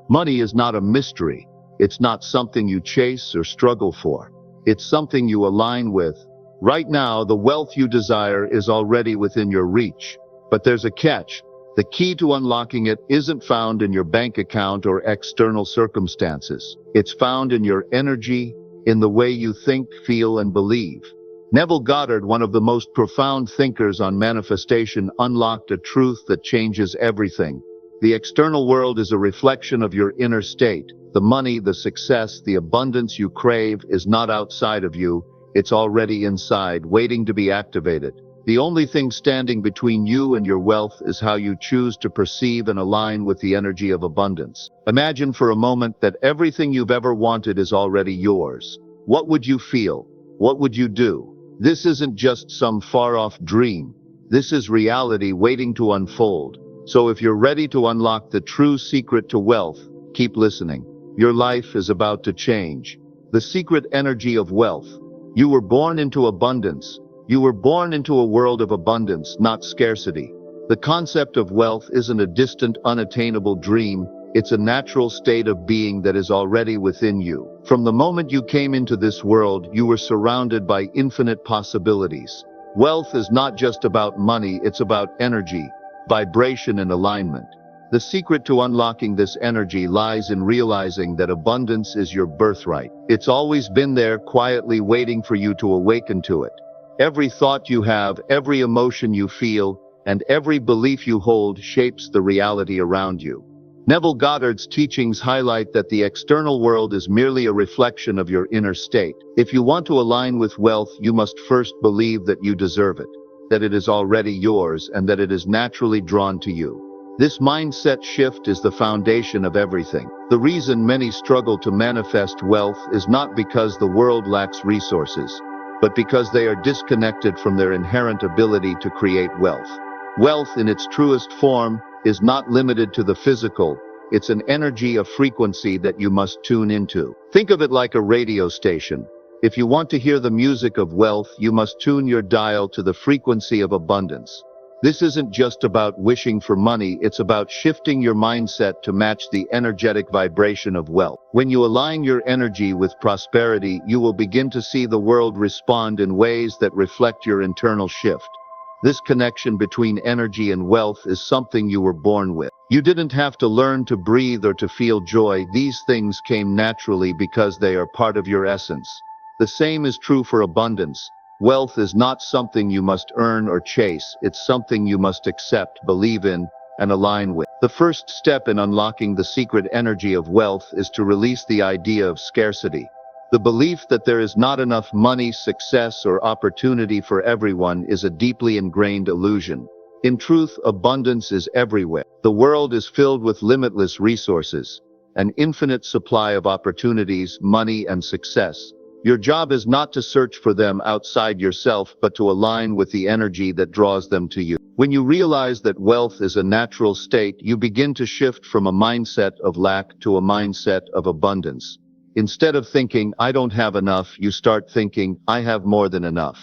Money is not a mystery. It's not something you chase or struggle for. It's something you align with. Right now, the wealth you desire is already within your reach. But there's a catch. The key to unlocking it isn't found in your bank account or external circumstances. It's found in your energy, in the way you think, feel, and believe. Neville Goddard, one of the most profound thinkers on manifestation, unlocked a truth that changes everything. The external world is a reflection of your inner state. The money, the success, the abundance you crave is not outside of you. It's already inside, waiting to be activated. The only thing standing between you and your wealth is how you choose to perceive and align with the energy of abundance. Imagine for a moment that everything you've ever wanted is already yours. What would you feel? What would you do? This isn't just some far-off dream. This is reality waiting to unfold. So if you're ready to unlock the true secret to wealth, keep listening. Your life is about to change. The secret energy of wealth. You were born into abundance. You were born into a world of abundance, not scarcity. The concept of wealth isn't a distant, unattainable dream. It's a natural state of being that is already within you. From the moment you came into this world, you were surrounded by infinite possibilities. Wealth is not just about money, it's about energy, vibration, and alignment. The secret to unlocking this energy lies in realizing that abundance is your birthright. It's always been there, quietly waiting for you to awaken to it. Every thought you have, every emotion you feel, and every belief you hold shapes the reality around you. Neville Goddard's teachings highlight that the external world is merely a reflection of your inner state. If you want to align with wealth, you must first believe that you deserve it, that it is already yours, and that it is naturally drawn to you. This mindset shift is the foundation of everything. The reason many struggle to manifest wealth is not because the world lacks resources, but because they are disconnected from their inherent ability to create wealth. Wealth in its truest form is not limited to the physical. It's an energy, a frequency that you must tune into. Think of it like a radio station. If you want to hear the music of wealth, you must tune your dial to the frequency of abundance. This isn't just about wishing for money, it's about shifting your mindset to match the energetic vibration of wealth. When you align your energy with prosperity, you will begin to see the world respond in ways that reflect your internal shift. This connection between energy and wealth is something you were born with. You didn't have to learn to breathe or to feel joy. These things came naturally because they are part of your essence. The same is true for abundance. Wealth is not something you must earn or chase. It's something you must accept, believe in, and align with. The first step in unlocking the secret energy of wealth is to release the idea of scarcity. The belief that there is not enough money, success, or opportunity for everyone is a deeply ingrained illusion. In truth, abundance is everywhere. The world is filled with limitless resources, an infinite supply of opportunities, money, and success. Your job is not to search for them outside yourself, but to align with the energy that draws them to you. When you realize that wealth is a natural state, you begin to shift from a mindset of lack to a mindset of abundance. Instead of thinking, I don't have enough, you start thinking, I have more than enough.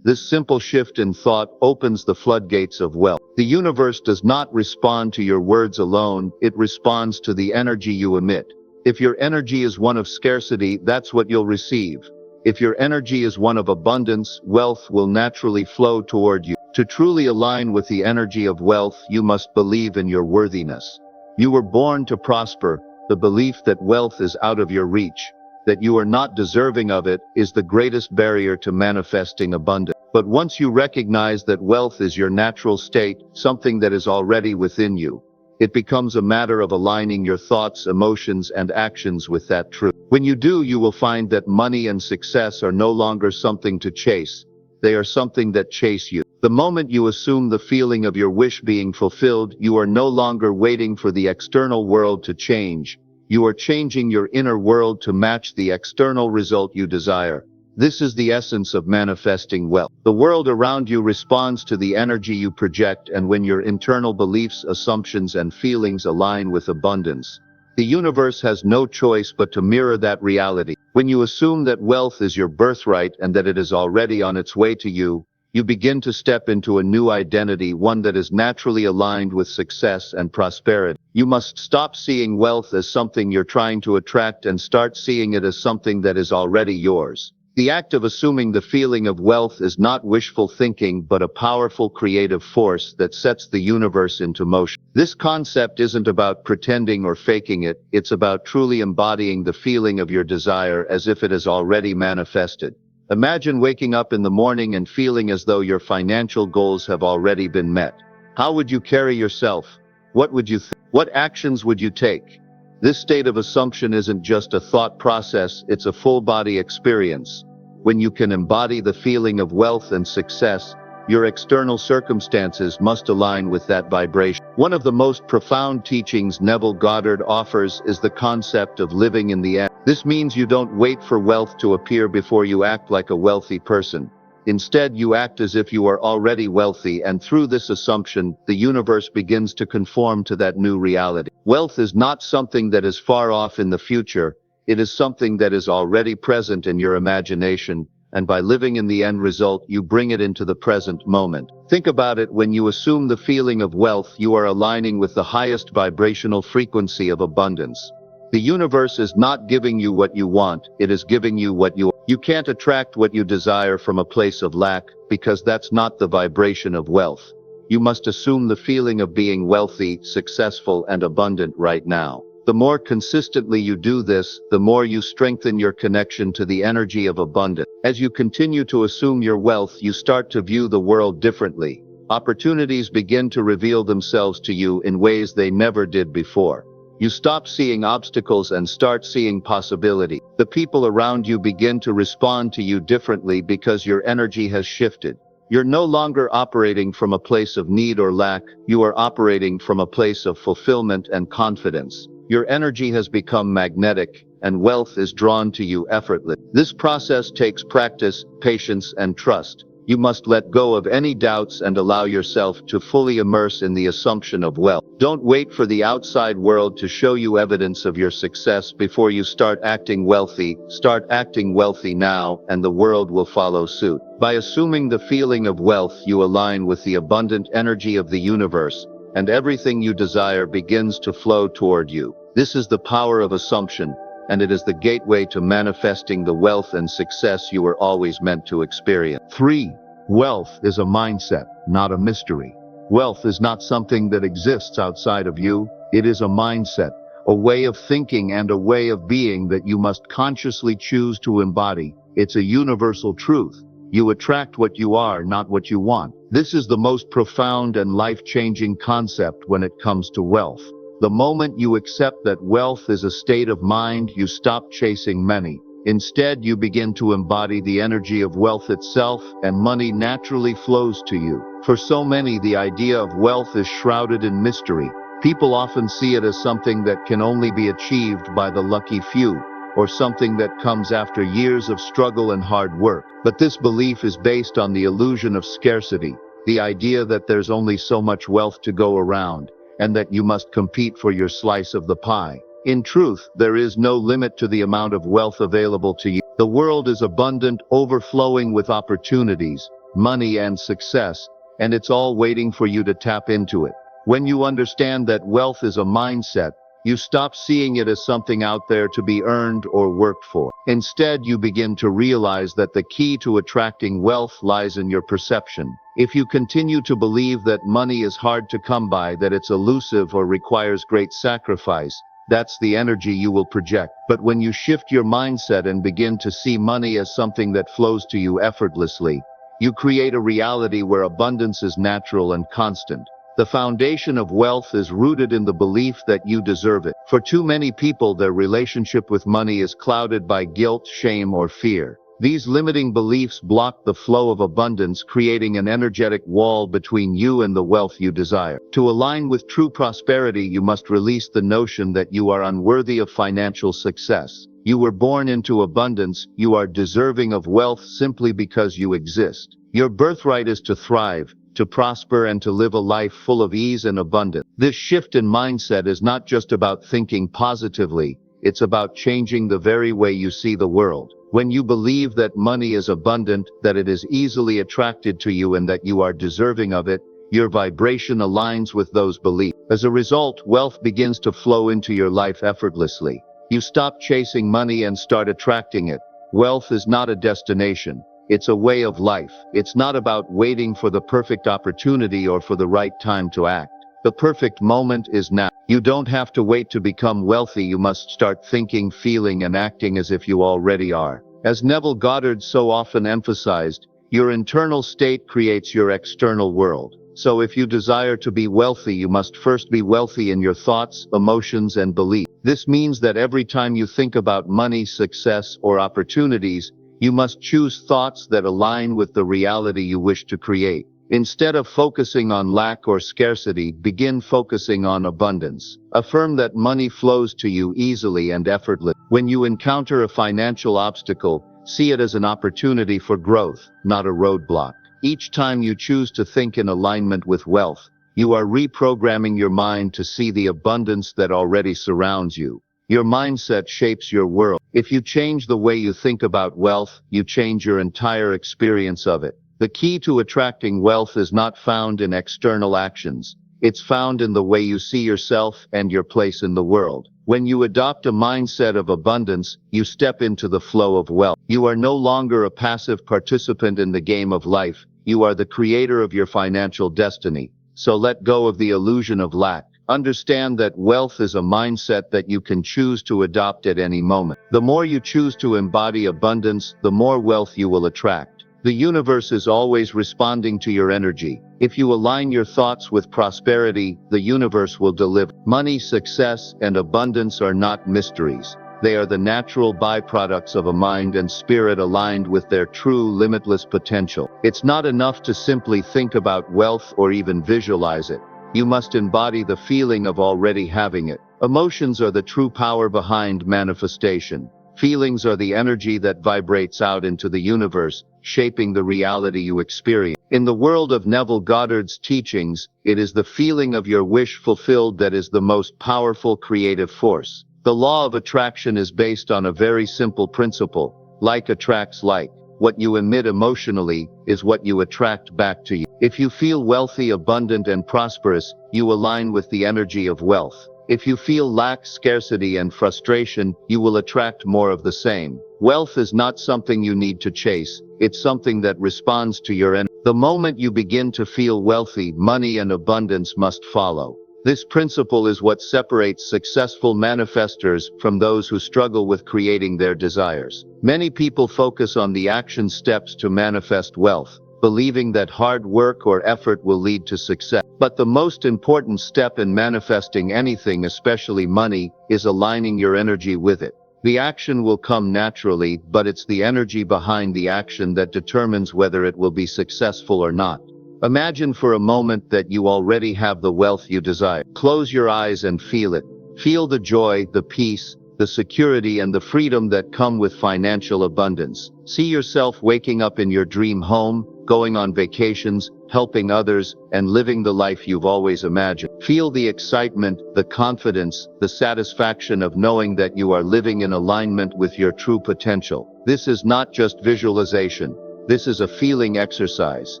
This simple shift in thought opens the floodgates of wealth. The universe does not respond to your words alone, it responds to the energy you emit. If your energy is one of scarcity, that's what you'll receive. If your energy is one of abundance, wealth will naturally flow toward you. To truly align with the energy of wealth, you must believe in your worthiness. You were born to prosper. The belief that wealth is out of your reach, that you are not deserving of it, is the greatest barrier to manifesting abundance. But once you recognize that wealth is your natural state, something that is already within you, it becomes a matter of aligning your thoughts, emotions, and actions with that truth. When you do, you will find that money and success are no longer something to chase. They are something that chase you. The moment you assume the feeling of your wish being fulfilled, you are no longer waiting for the external world to change. You are changing your inner world to match the external result you desire. This is the essence of manifesting wealth. The world around you responds to the energy you project, and when your internal beliefs, assumptions, and feelings align with abundance, the universe has no choice but to mirror that reality. When you assume that wealth is your birthright and that it is already on its way to you, you begin to step into a new identity, one that is naturally aligned with success and prosperity. You must stop seeing wealth as something you're trying to attract and start seeing it as something that is already yours. The act of assuming the feeling of wealth is not wishful thinking but a powerful creative force that sets the universe into motion. This concept isn't about pretending or faking it, it's about truly embodying the feeling of your desire as if it is already manifested. Imagine waking up in the morning and feeling as though your financial goals have already been met. How would you carry yourself? What would you think? What actions would you take? This state of assumption isn't just a thought process, it's a full-body experience. When you can embody the feeling of wealth and success, your external circumstances must align with that vibration. One of the most profound teachings Neville Goddard offers is the concept of living in the end. This means you don't wait for wealth to appear before you act like a wealthy person. Instead, you act as if you are already wealthy, and through this assumption, the universe begins to conform to that new reality. Wealth is not something that is far off in the future, it is something that is already present in your imagination, and by living in the end result, you bring it into the present moment. Think about it: when you assume the feeling of wealth, you are aligning with the highest vibrational frequency of abundance. The universe is not giving you what you want, it is giving you what you are. You can't attract what you desire from a place of lack, because that's not the vibration of wealth. You must assume the feeling of being wealthy, successful, and abundant right now. The more consistently you do this, the more you strengthen your connection to the energy of abundance. As you continue to assume your wealth, you start to view the world differently. Opportunities begin to reveal themselves to you in ways they never did before. You stop seeing obstacles and start seeing possibility. The people around you begin to respond to you differently because your energy has shifted. You're no longer operating from a place of need or lack, you are operating from a place of fulfillment and confidence. Your energy has become magnetic, and wealth is drawn to you effortlessly. This process takes practice, patience, and trust. You must let go of any doubts and allow yourself to fully immerse in the assumption of wealth. Don't wait for the outside world to show you evidence of your success before you start acting wealthy. Start acting wealthy now, and the world will follow suit. By assuming the feeling of wealth, you align with the abundant energy of the universe, and everything you desire begins to flow toward you. This is the power of assumption, and it is the gateway to manifesting the wealth and success you were always meant to experience. 3. Wealth is a mindset, not a mystery. Wealth is not something that exists outside of you, it is a mindset, a way of thinking and a way of being that you must consciously choose to embody. It's a universal truth. You attract what you are, not what you want. This is the most profound and life-changing concept when it comes to wealth. The moment you accept that wealth is a state of mind, you stop chasing money. Instead, you begin to embody the energy of wealth itself, and money naturally flows to you. For so many, the idea of wealth is shrouded in mystery. People often see it as something that can only be achieved by the lucky few, or something that comes after years of struggle and hard work. But this belief is based on the illusion of scarcity, the idea that there's only so much wealth to go around, and that you must compete for your slice of the pie. In truth, there is no limit to the amount of wealth available to you. The world is abundant, overflowing with opportunities, money, and success, and it's all waiting for you to tap into it. When you understand that wealth is a mindset, you stop seeing it as something out there to be earned or worked for. Instead, you begin to realize that the key to attracting wealth lies in your perception. If you continue to believe that money is hard to come by, that it's elusive or requires great sacrifice, that's the energy you will project. But when you shift your mindset and begin to see money as something that flows to you effortlessly, you create a reality where abundance is natural and constant. The foundation of wealth is rooted in the belief that you deserve it. For too many people, their relationship with money is clouded by guilt, shame, or fear. These limiting beliefs block the flow of abundance, creating an energetic wall between you and the wealth you desire. To align with true prosperity, you must release the notion that you are unworthy of financial success. You were born into abundance, you are deserving of wealth simply because you exist. Your birthright is to thrive, to prosper, and to live a life full of ease and abundance. This shift in mindset is not just about thinking positively, it's about changing the very way you see the world. When you believe that money is abundant, that it is easily attracted to you, and that you are deserving of it, Your vibration aligns with those beliefs. As a result, wealth begins to flow into your life effortlessly. You stop chasing money and start attracting it. Wealth is not a destination. It's a way of life. It's not about waiting for the perfect opportunity or for the right time to act. The perfect moment is now. You don't have to wait to become wealthy. You must start thinking, feeling, and acting as if you already are. As Neville Goddard so often emphasized, your internal state creates your external world. So if you desire to be wealthy, you must first be wealthy in your thoughts, emotions, and beliefs. This means that every time you think about money, success, or opportunities, you must choose thoughts that align with the reality you wish to create. Instead of focusing on lack or scarcity, begin focusing on abundance. Affirm that money flows to you easily and effortlessly. When you encounter a financial obstacle, see it as an opportunity for growth, not a roadblock. Each time you choose to think in alignment with wealth, you are reprogramming your mind to see the abundance that already surrounds you. Your mindset shapes your world. If you change the way you think about wealth, you change your entire experience of it. The key to attracting wealth is not found in external actions. It's found in the way you see yourself and your place in the world. When you adopt a mindset of abundance, you step into the flow of wealth. You are no longer a passive participant in the game of life. You are the creator of your financial destiny. So let go of the illusion of lack. Understand that wealth is a mindset that you can choose to adopt at any moment. The more you choose to embody abundance, the more wealth you will attract. The universe is always responding to your energy. If you align your thoughts with prosperity, the universe will deliver. Money, success, and abundance are not mysteries. They are the natural byproducts of a mind and spirit aligned with their true, limitless potential. It's not enough to simply think about wealth or even visualize it. You must embody the feeling of already having it. Emotions are the true power behind manifestation. Feelings are the energy that vibrates out into the universe, shaping the reality you experience. In the world of Neville Goddard's teachings, it is the feeling of your wish fulfilled that is the most powerful creative force. The law of attraction is based on a very simple principle. Like attracts like. What you emit emotionally is what you attract back to you. If you feel wealthy, abundant, and prosperous, you align with the energy of wealth. If you feel lack, scarcity, and frustration, you will attract more of the same. Wealth is not something you need to chase. It's something that responds to your energy. The moment you begin to feel wealthy, money and abundance must follow. This principle is what separates successful manifestors from those who struggle with creating their desires. Many people focus on the action steps to manifest wealth, believing that hard work or effort will lead to success. But the most important step in manifesting anything, especially money, is aligning your energy with it. The action will come naturally, but it's the energy behind the action that determines whether it will be successful or not. Imagine for a moment that you already have the wealth you desire. Close your eyes and feel it. Feel the joy, the peace, the security, and the freedom that come with financial abundance. See yourself waking up in your dream home, going on vacations, helping others, and living the life you've always imagined. Feel the excitement, the confidence, the satisfaction of knowing that you are living in alignment with your true potential. This is not just visualization. This is a feeling exercise.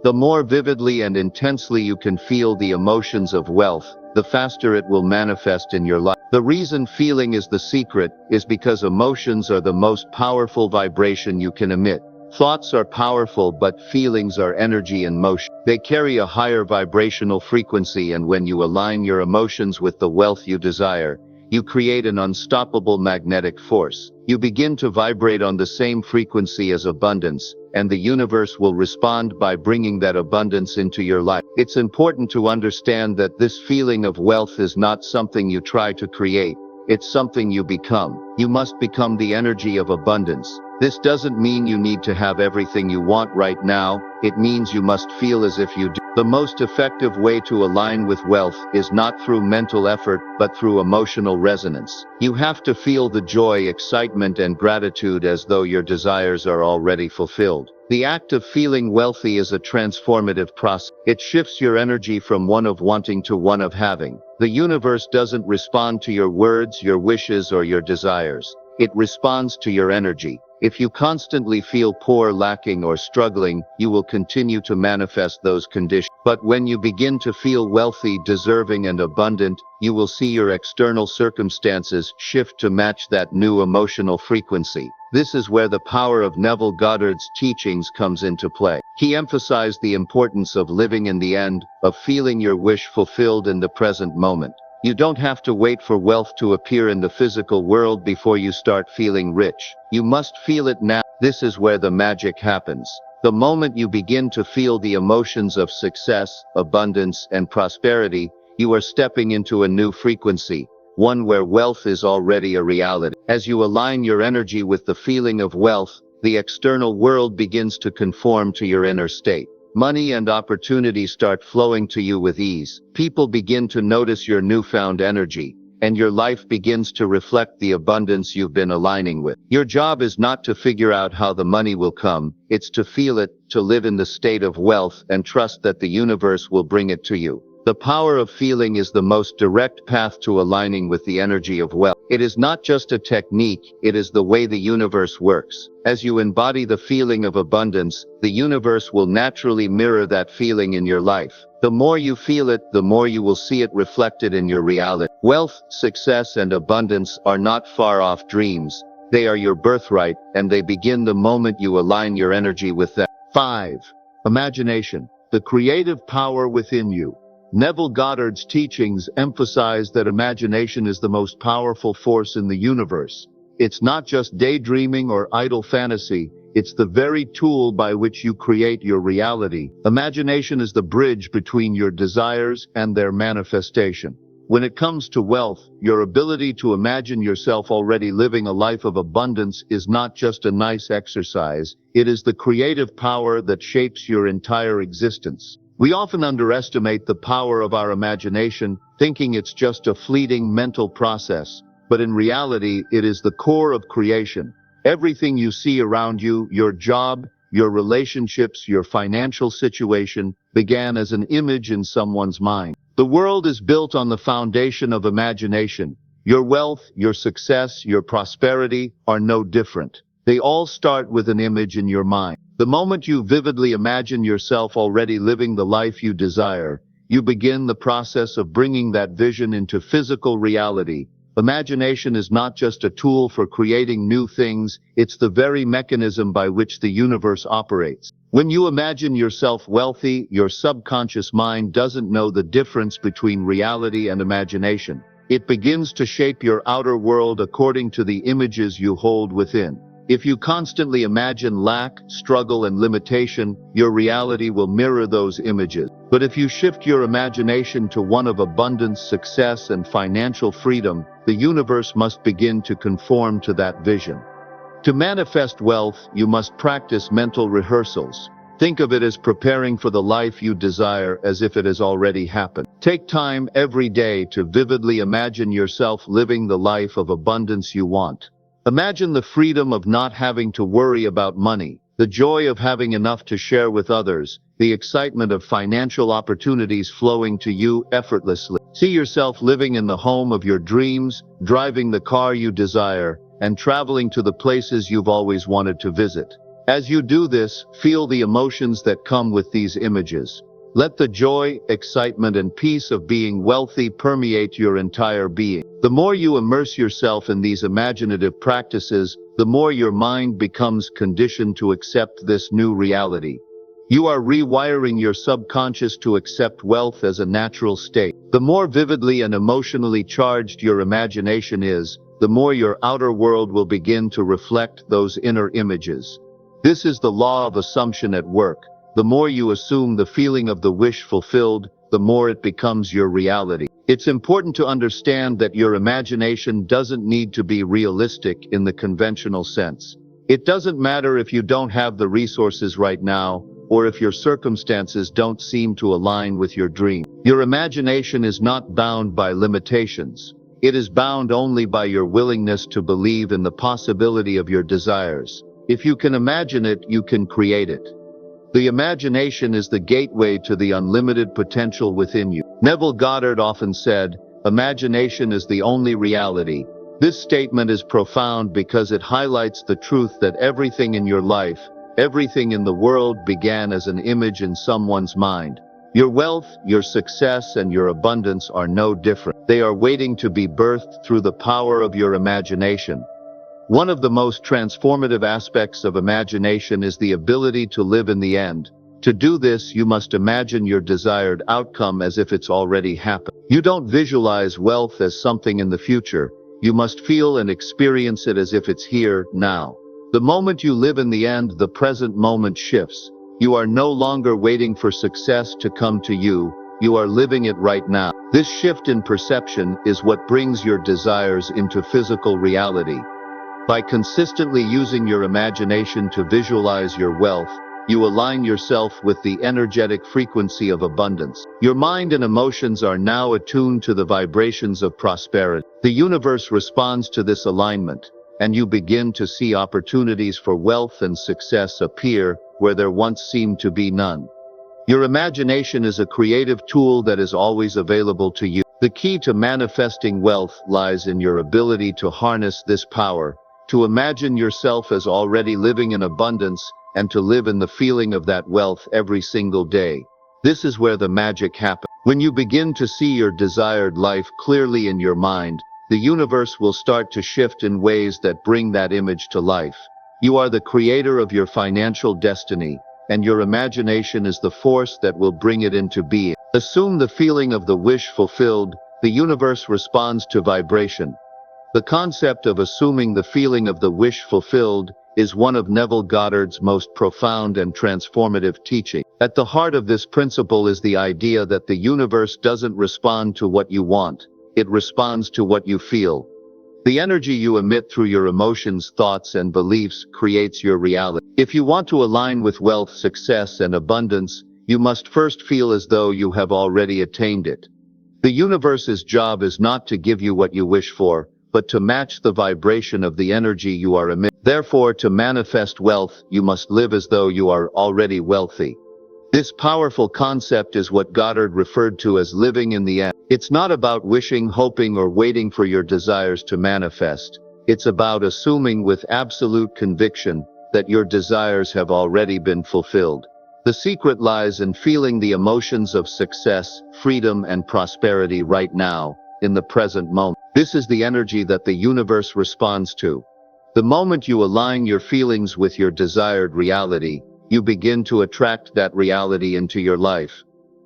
The more vividly and intensely you can feel the emotions of wealth, the faster it will manifest in your life. The reason feeling is the secret is because emotions are the most powerful vibration you can emit. Thoughts are powerful, but feelings are energy in motion. They carry a higher vibrational frequency, and when you align your emotions with the wealth you desire, you create an unstoppable magnetic force. You begin to vibrate on the same frequency as abundance, and the universe will respond by bringing that abundance into your life. It's important to understand that this feeling of wealth is not something you try to create. It's something you become. You must become the energy of abundance. This doesn't mean you need to have everything you want right now. It means you must feel as if you do. The most effective way to align with wealth is not through mental effort, but through emotional resonance. You have to feel the joy, excitement, and gratitude as though your desires are already fulfilled. The act of feeling wealthy is a transformative process. It shifts your energy from one of wanting to one of having. The universe doesn't respond to your words, your wishes, or your desires. It responds to your energy. If you constantly feel poor, lacking, or struggling, you will continue to manifest those conditions. But when you begin to feel wealthy, deserving, and abundant, you will see your external circumstances shift to match that new emotional frequency. This is where the power of Neville Goddard's teachings comes into play. He emphasized the importance of living in the end, of feeling your wish fulfilled in the present moment. You don't have to wait for wealth to appear in the physical world before you start feeling rich. You must feel it now. This is where the magic happens. The moment you begin to feel the emotions of success, abundance, and prosperity, you are stepping into a new frequency, one where wealth is already a reality. As you align your energy with the feeling of wealth, the external world begins to conform to your inner state. Money and opportunity start flowing to you with ease. People begin to notice your newfound energy, and your life begins to reflect the abundance you've been aligning with. Your job is not to figure out how the money will come, it's to feel it, to live in the state of wealth and trust that the universe will bring it to you. The power of feeling is the most direct path to aligning with the energy of wealth. It is not just a technique, it is the way the universe works. As you embody the feeling of abundance, the universe will naturally mirror that feeling in your life. The more you feel it, the more you will see it reflected in your reality. Wealth, success, and abundance are not far-off dreams. They are your birthright, and they begin the moment you align your energy with them. 5. Imagination, the creative power within you. Neville Goddard's teachings emphasize that imagination is the most powerful force in the universe. It's not just daydreaming or idle fantasy, it's the very tool by which you create your reality. Imagination is the bridge between your desires and their manifestation. When it comes to wealth, your ability to imagine yourself already living a life of abundance is not just a nice exercise, it is the creative power that shapes your entire existence. We often underestimate the power of our imagination, thinking it's just a fleeting mental process. But in reality, it is the core of creation. Everything you see around you, your job, your relationships, your financial situation, began as an image in someone's mind. The world is built on the foundation of imagination. Your wealth, your success, your prosperity are no different. They all start with an image in your mind. The moment you vividly imagine yourself already living the life you desire, you begin the process of bringing that vision into physical reality. Imagination is not just a tool for creating new things, it's the very mechanism by which the universe operates. When you imagine yourself wealthy, your subconscious mind doesn't know the difference between reality and imagination. It begins to shape your outer world according to the images you hold within. If you constantly imagine lack, struggle, and limitation, your reality will mirror those images. But if you shift your imagination to one of abundance, success, and financial freedom, the universe must begin to conform to that vision. To manifest wealth, you must practice mental rehearsals. Think of it as preparing for the life you desire as if it has already happened. Take time every day to vividly imagine yourself living the life of abundance you want. Imagine the freedom of not having to worry about money, the joy of having enough to share with others, the excitement of financial opportunities flowing to you effortlessly. See yourself living in the home of your dreams, driving the car you desire, and traveling to the places you've always wanted to visit. As you do this, feel the emotions that come with these images. Let the joy, excitement, and peace of being wealthy permeate your entire being. The more you immerse yourself in these imaginative practices, the more your mind becomes conditioned to accept this new reality. You are rewiring your subconscious to accept wealth as a natural state. The more vividly and emotionally charged your imagination is, the more your outer world will begin to reflect those inner images. This is the law of assumption at work. The more you assume the feeling of the wish fulfilled, the more it becomes your reality. It's important to understand that your imagination doesn't need to be realistic in the conventional sense. It doesn't matter if you don't have the resources right now, or if your circumstances don't seem to align with your dream. Your imagination is not bound by limitations. It is bound only by your willingness to believe in the possibility of your desires. If you can imagine it, you can create it. The imagination is the gateway to the unlimited potential within you. Neville Goddard often said, "Imagination is the only reality. This statement is profound because it highlights the truth that everything in your life, everything in the world began as an image in someone's mind. Your wealth, your success, and your abundance are no different. They are waiting to be birthed through the power of your imagination. One of the most transformative aspects of imagination is the ability to live in the end. To do this, you must imagine your desired outcome as if it's already happened. You don't visualize wealth as something in the future. You must feel and experience it as if it's here, now. The moment you live in the end, the present moment shifts. You are no longer waiting for success to come to you. You are living it right now. This shift in perception is what brings your desires into physical reality. By consistently using your imagination to visualize your wealth, you align yourself with the energetic frequency of abundance. Your mind and emotions are now attuned to the vibrations of prosperity. The universe responds to this alignment, and you begin to see opportunities for wealth and success appear where there once seemed to be none. Your imagination is a creative tool that is always available to you. The key to manifesting wealth lies in your ability to harness this power, to imagine yourself as already living in abundance, and to live in the feeling of that wealth every single day. This is where the magic happens. When you begin to see your desired life clearly in your mind, the universe will start to shift in ways that bring that image to life. You are the creator of your financial destiny, and your imagination is the force that will bring it into being. Assume the feeling of the wish fulfilled. The universe responds to vibration. The concept of assuming the feeling of the wish fulfilled is one of Neville Goddard's most profound and transformative teachings. At the heart of this principle is the idea that the universe doesn't respond to what you want, it responds to what you feel. The energy you emit through your emotions, thoughts, and beliefs creates your reality. If you want to align with wealth, success, and abundance, you must first feel as though you have already attained it. The universe's job is not to give you what you wish for, but to match the vibration of the energy you are emitting. Therefore, to manifest wealth, you must live as though you are already wealthy. This powerful concept is what Goddard referred to as living in the end. It's not about wishing, hoping, or waiting for your desires to manifest. It's about assuming with absolute conviction that your desires have already been fulfilled. The secret lies in feeling the emotions of success, freedom, and prosperity right now, in the present moment. This is the energy that the universe responds to. The moment you align your feelings with your desired reality, you begin to attract that reality into your life.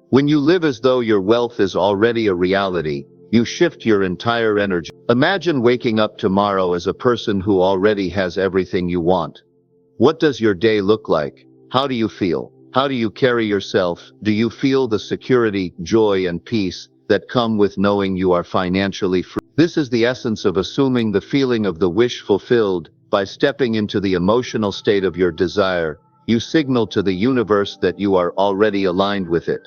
When you live as though your wealth is already a reality, you shift your entire energy. Imagine waking up tomorrow as a person who already has everything you want. What does your day look like? How do you feel? How do you carry yourself? Do you feel the security, joy, and peace that come with knowing you are financially free? This is the essence of assuming the feeling of the wish fulfilled. By stepping into the emotional state of your desire, you signal to the universe that you are already aligned with it.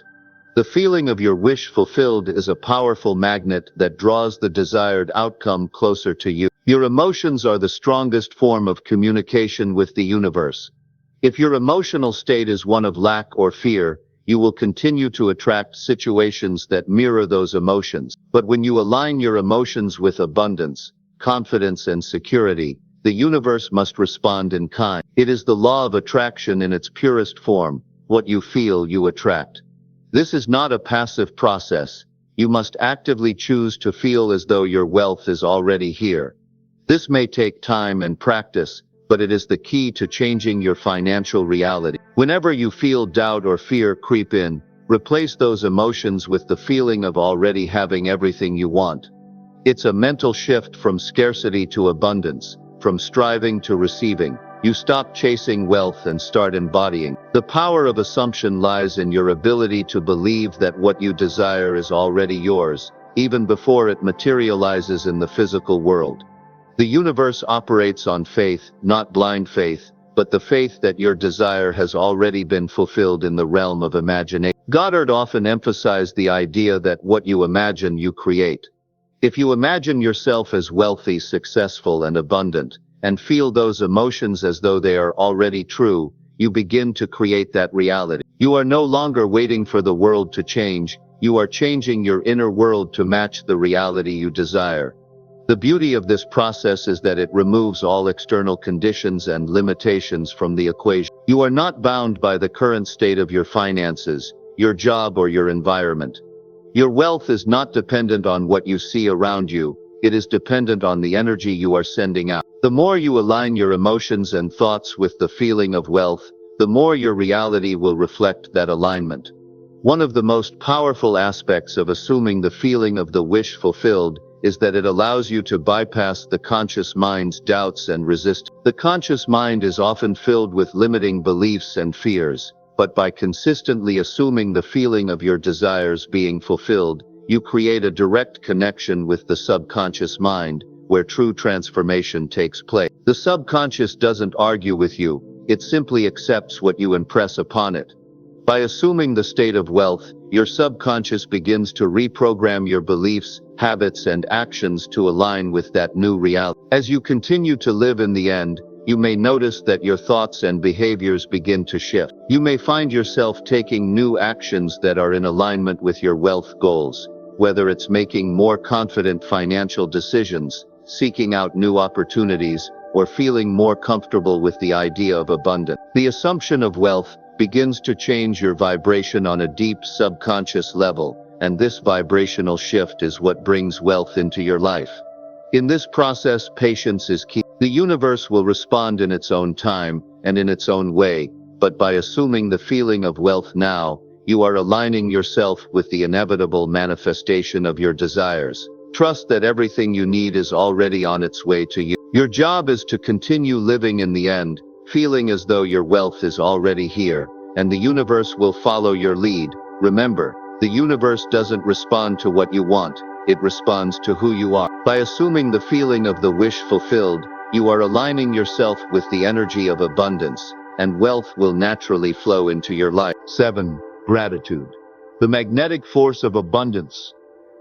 The feeling of your wish fulfilled is a powerful magnet that draws the desired outcome closer to you. Your emotions are the strongest form of communication with the universe. If your emotional state is one of lack or fear, you will continue to attract situations that mirror those emotions. But when you align your emotions with abundance, confidence, and security, the universe must respond in kind. It is the law of attraction in its purest form. What you feel, you attract. This is not a passive process. You must actively choose to feel as though your wealth is already here. This may take time and practice, but it is the key to changing your financial reality. Whenever you feel doubt or fear creep in, replace those emotions with the feeling of already having everything you want. It's a mental shift from scarcity to abundance, from striving to receiving. You stop chasing wealth and start embodying. The power of assumption lies in your ability to believe that what you desire is already yours, even before it materializes in the physical world. The universe operates on faith, not blind faith, but the faith that your desire has already been fulfilled in the realm of imagination. Goddard often emphasized the idea that what you imagine, you create. If you imagine yourself as wealthy, successful, and abundant, and feel those emotions as though they are already true, you begin to create that reality. You are no longer waiting for the world to change, you are changing your inner world to match the reality you desire. The beauty of this process is that it removes all external conditions and limitations from the equation. You are not bound by the current state of your finances, your job, or your environment. Your wealth is not dependent on what you see around you, it is dependent on the energy you are sending out. The more you align your emotions and thoughts with the feeling of wealth, the more your reality will reflect that alignment. One of the most powerful aspects of assuming the feeling of the wish fulfilled is that it allows you to bypass the conscious mind's doubts and resistance. The conscious mind is often filled with limiting beliefs and fears, but by consistently assuming the feeling of your desires being fulfilled, you create a direct connection with the subconscious mind, where true transformation takes place. The subconscious doesn't argue with you, it simply accepts what you impress upon it. By assuming the state of wealth, your subconscious begins to reprogram your beliefs, habits, and actions to align with that new reality. As you continue to live in the end, you may notice that your thoughts and behaviors begin to shift. You may find yourself taking new actions that are in alignment with your wealth goals, whether it's making more confident financial decisions, seeking out new opportunities, or feeling more comfortable with the idea of abundance. The assumption of wealth begins to change your vibration on a deep subconscious level, and this vibrational shift is what brings wealth into your life. In this process, patience is key. The universe will respond in its own time and in its own way, but by assuming the feeling of wealth now, you are aligning yourself with the inevitable manifestation of your desires. Trust that everything you need is already on its way to you. Your job is to continue living in the end, feeling as though your wealth is already here, and the universe will follow your lead. Remember, the universe doesn't respond to what you want, it responds to who you are. By assuming the feeling of the wish fulfilled, you are aligning yourself with the energy of abundance, and wealth will naturally flow into your life. 7. Gratitude. The magnetic force of abundance.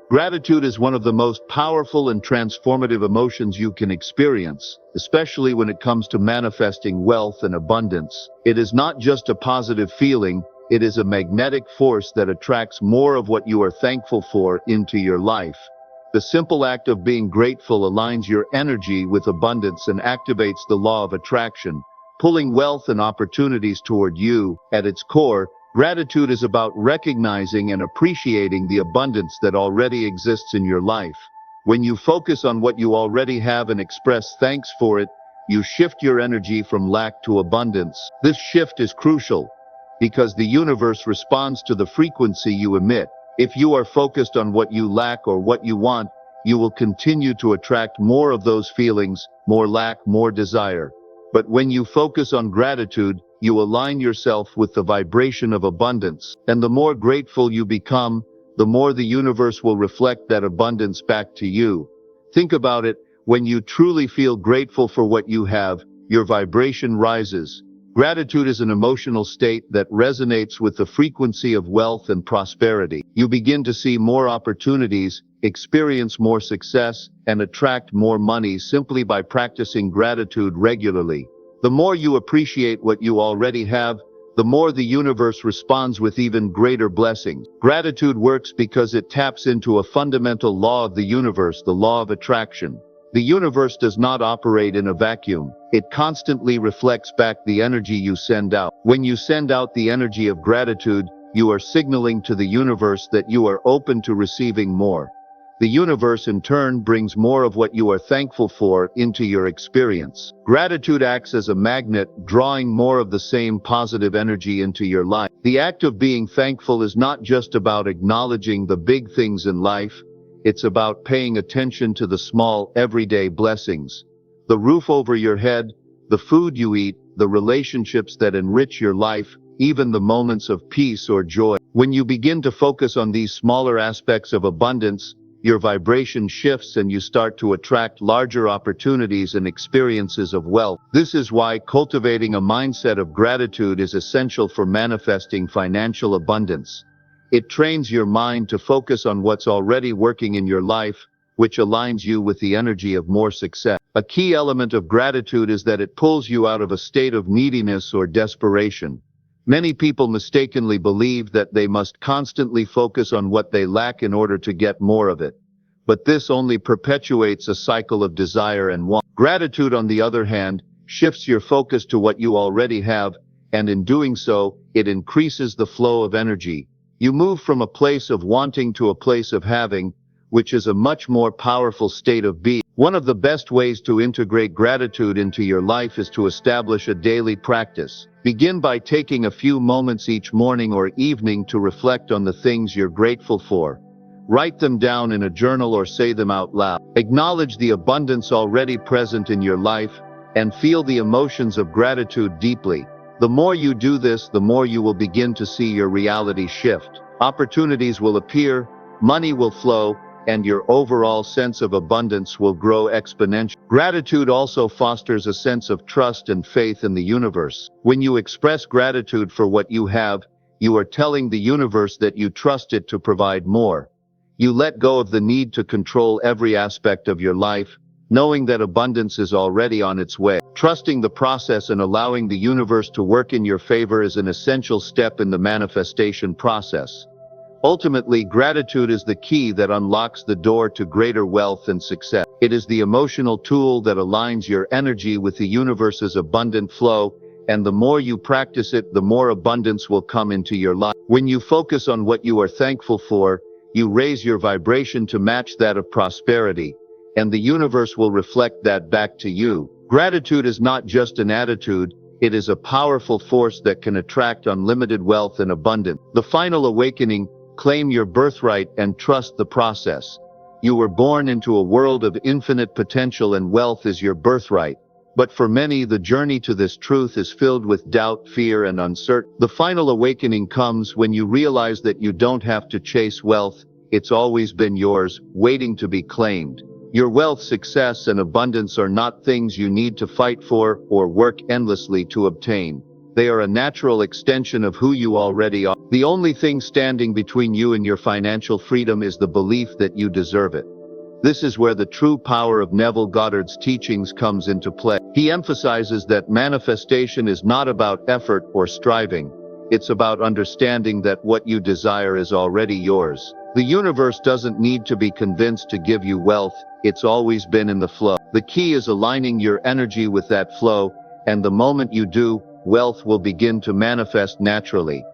Gratitude is one of the most powerful and transformative emotions you can experience, especially when it comes to manifesting wealth and abundance. It is not just a positive feeling, it is a magnetic force that attracts more of what you are thankful for into your life. The simple act of being grateful aligns your energy with abundance and activates the law of attraction, pulling wealth and opportunities toward you. At its core, gratitude is about recognizing and appreciating the abundance that already exists in your life. When you focus on what you already have and express thanks for it, you shift your energy from lack to abundance. This shift is crucial because the universe responds to the frequency you emit. If you are focused on what you lack or what you want, you will continue to attract more of those feelings, more lack, more desire. But when you focus on gratitude, you align yourself with the vibration of abundance. And the more grateful you become, the more the universe will reflect that abundance back to you. Think about it, when you truly feel grateful for what you have, your vibration rises. Gratitude is an emotional state that resonates with the frequency of wealth and prosperity. You begin to see more opportunities, experience more success, and attract more money simply by practicing gratitude regularly. The more you appreciate what you already have, the more the universe responds with even greater blessings. Gratitude works because it taps into a fundamental law of the universe, the law of attraction. The universe does not operate in a vacuum. It constantly reflects back the energy you send out. When you send out the energy of gratitude, you are signaling to the universe that you are open to receiving more. The universe in turn brings more of what you are thankful for into your experience. Gratitude acts as a magnet, drawing more of the same positive energy into your life. The act of being thankful is not just about acknowledging the big things in life. It's about paying attention to the small, everyday blessings. The roof over your head, the food you eat, the relationships that enrich your life, even the moments of peace or joy. When you begin to focus on these smaller aspects of abundance, your vibration shifts and you start to attract larger opportunities and experiences of wealth. This is why cultivating a mindset of gratitude is essential for manifesting financial abundance. It trains your mind to focus on what's already working in your life, which aligns you with the energy of more success. A key element of gratitude is that it pulls you out of a state of neediness or desperation. Many people mistakenly believe that they must constantly focus on what they lack in order to get more of it. but this only perpetuates a cycle of desire and want. Gratitude, on the other hand, shifts your focus to what you already have, and in doing so, it increases the flow of energy. You move from a place of wanting to a place of having, which is a much more powerful state of being. One of the best ways to integrate gratitude into your life is to establish a daily practice. Begin by taking a few moments each morning or evening to reflect on the things you're grateful for. Write them down in a journal or say them out loud. Acknowledge the abundance already present in your life, and feel the emotions of gratitude deeply. The more you do this, the more you will begin to see your reality shift. Opportunities will appear, money will flow, and your overall sense of abundance will grow exponentially. Gratitude also fosters a sense of trust and faith in the universe. When you express gratitude for what you have, you are telling the universe that you trust it to provide more. You let go of the need to control every aspect of your life, knowing that abundance is already on its way. Trusting the process and allowing the universe to work in your favor is an essential step in the manifestation process. Ultimately, gratitude is the key that unlocks the door to greater wealth and success. It is the emotional tool that aligns your energy with the universe's abundant flow, and the more you practice it, the more abundance will come into your life. When you focus on what you are thankful for, you raise your vibration to match that of prosperity, and the universe will reflect that back to you. Gratitude is not just an attitude, it is a powerful force that can attract unlimited wealth and abundance. The final awakening: claim your birthright and trust the process. You were born into a world of infinite potential, and wealth is your birthright. But for many, the journey to this truth is filled with doubt, fear, and uncertainty. The final awakening comes when you realize that you don't have to chase wealth, it's always been yours, waiting to be claimed. Your wealth, success, and abundance are not things you need to fight for or work endlessly to obtain. They are a natural extension of who you already are. The only thing standing between you and your financial freedom is the belief that you deserve it. This is where the true power of Neville Goddard's teachings comes into play. He emphasizes that manifestation is not about effort or striving. It's about understanding that what you desire is already yours. The universe doesn't need to be convinced to give you wealth, it's always been in the flow. The key is aligning your energy with that flow, and the moment you do, wealth will begin to manifest naturally.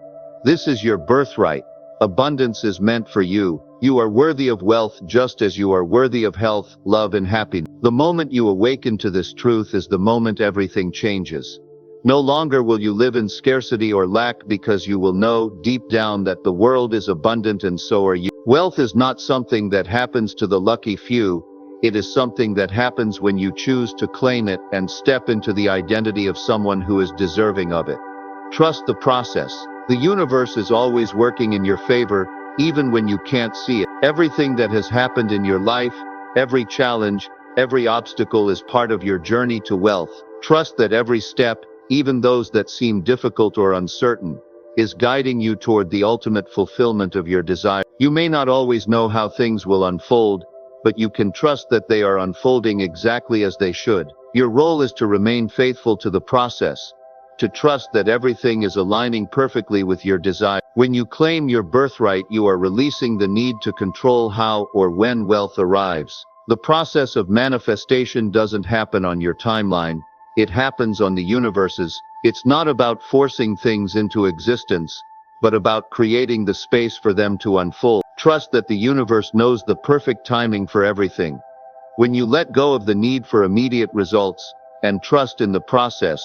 This is your birthright. Abundance is meant for you. You are worthy of wealth just as you are worthy of health, love, and happiness. The moment you awaken to this truth is the moment everything changes. No longer will you live in scarcity or lack, because you will know deep down that the world is abundant and so are you. Wealth is not something that happens to the lucky few. It is something that happens when you choose to claim it and step into the identity of someone who is deserving of it. Trust the process. The universe is always working in your favor, even when you can't see it. Everything that has happened in your life, every challenge, every obstacle is part of your journey to wealth. Trust that every step, even those that seem difficult or uncertain, is guiding you toward the ultimate fulfillment of your desire. You may not always know how things will unfold, but you can trust that they are unfolding exactly as they should. Your role is to remain faithful to the process, to trust that everything is aligning perfectly with your desire. When you claim your birthright, you are releasing the need to control how or when wealth arrives. The process of manifestation doesn't happen on your timeline, it happens on the universe's. It's not about forcing things into existence, but about creating the space for them to unfold. Trust that the universe knows the perfect timing for everything. When you let go of the need for immediate results, and trust in the process,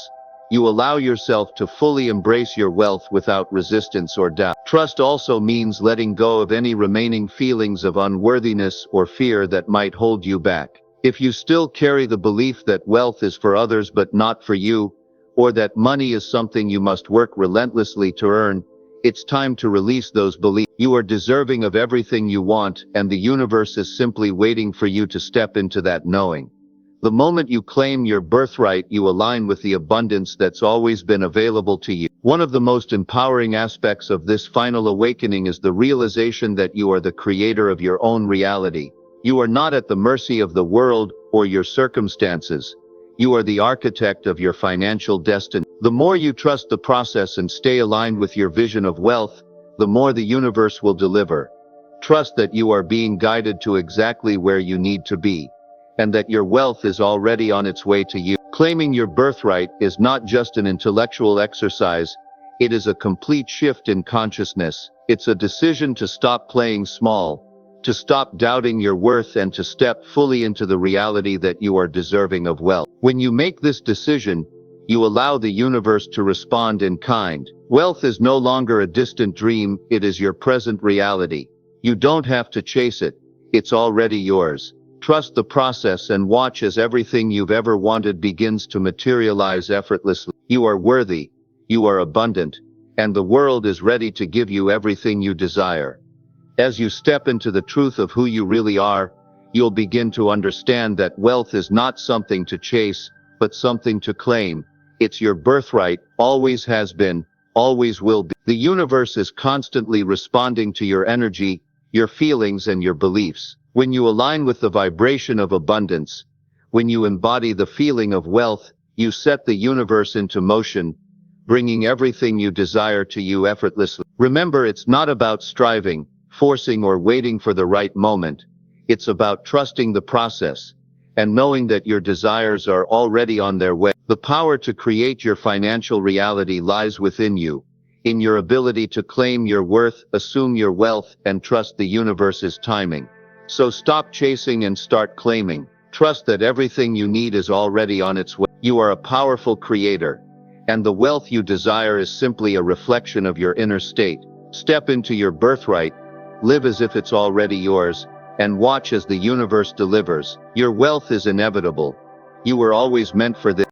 you allow yourself to fully embrace your wealth without resistance or doubt. Trust also means letting go of any remaining feelings of unworthiness or fear that might hold you back. If you still carry the belief that wealth is for others but not for you, or that money is something you must work relentlessly to earn, it's time to release those beliefs. You are deserving of everything you want, and the universe is simply waiting for you to step into that knowing. The moment you claim your birthright, you align with the abundance that's always been available to you. One of the most empowering aspects of this final awakening is the realization that you are the creator of your own reality. You are not at the mercy of the world or your circumstances. You are the architect of your financial destiny. The more you trust the process and stay aligned with your vision of wealth, the more the universe will deliver. Trust that you are being guided to exactly where you need to be, and that your wealth is already on its way to you. Claiming your birthright is not just an intellectual exercise, it is a complete shift in consciousness. It's a decision to stop playing small, to stop doubting your worth, and to step fully into the reality that you are deserving of wealth. When you make this decision, you allow the universe to respond in kind. Wealth is no longer a distant dream, it is your present reality. You don't have to chase it, it's already yours. Trust the process and watch as everything you've ever wanted begins to materialize effortlessly. You are worthy, you are abundant, and the world is ready to give you everything you desire. As you step into the truth of who you really are, you'll begin to understand that wealth is not something to chase, but something to claim. It's your birthright, always has been, always will be. The universe is constantly responding to your energy, your feelings, and your beliefs. When you align with the vibration of abundance, when you embody the feeling of wealth, you set the universe into motion, bringing everything you desire to you effortlessly. Remember, it's not about striving, forcing, or waiting for the right moment. It's about trusting the process and knowing that your desires are already on their way. The power to create your financial reality lies within you, in your ability to claim your worth, assume your wealth, and trust the universe's timing. So stop chasing and start claiming. Trust that everything you need is already on its way. You are a powerful creator, and the wealth you desire is simply a reflection of your inner state. Step into your birthright, live as if it's already yours, and watch as the universe delivers. Your wealth is inevitable. You were always meant for this.